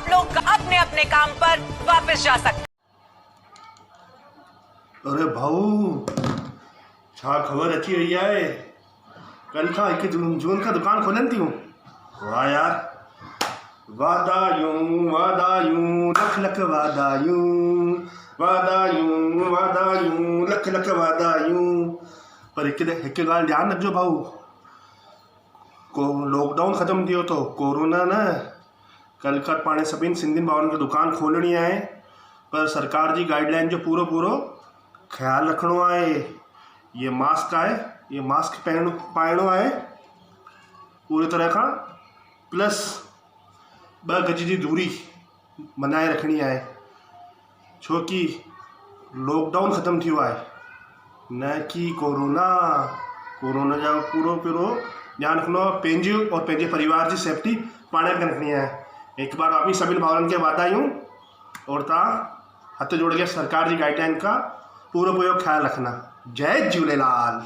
आप लोग अपने अपने काम पर वापस जा सकते। अरे भाऊ छा खबर अची वही है। कल खां 1 जून का दुकान खोलन थियूं। वाह यार, वादायूं लख लख वादायूं, वादायूं लख लख वादायूं। पर हिकु ॻाल्हि ध्यानु रखिजो भाऊ, को लॉकडाउन ख़त्म थियो तो कोरोना न। कल खां पाण सभिनि सिंधियुनि भाउरनि खे दुकान खोलणी आहे, पर सरकार जी गाइडलाइन जो पूरो पूरो ख्याल रखणो आहे। ये मास्क आहे, ये मास्क पाइणो आहे पूरी तरह खां, प्लस 2 गज जी दूरी बनाए रखणी आहे, छो कि लॉकडाउन ख़त्म थियो आहे, न कि कोरोना। कोरोना जा पूरो ध्यानु रखणो आहे। पंहिंजी और पंहिंजे परिवार जी सेफ्टी पाण खे रखणी आहे। हिकु बार वापस सभिनि भाउरनि खे वाधायूं, और तव्हां हथ जोड़ के सरकार जी गाइडलाइन का पूरो ख्याल रखना। जय झूलेलाल।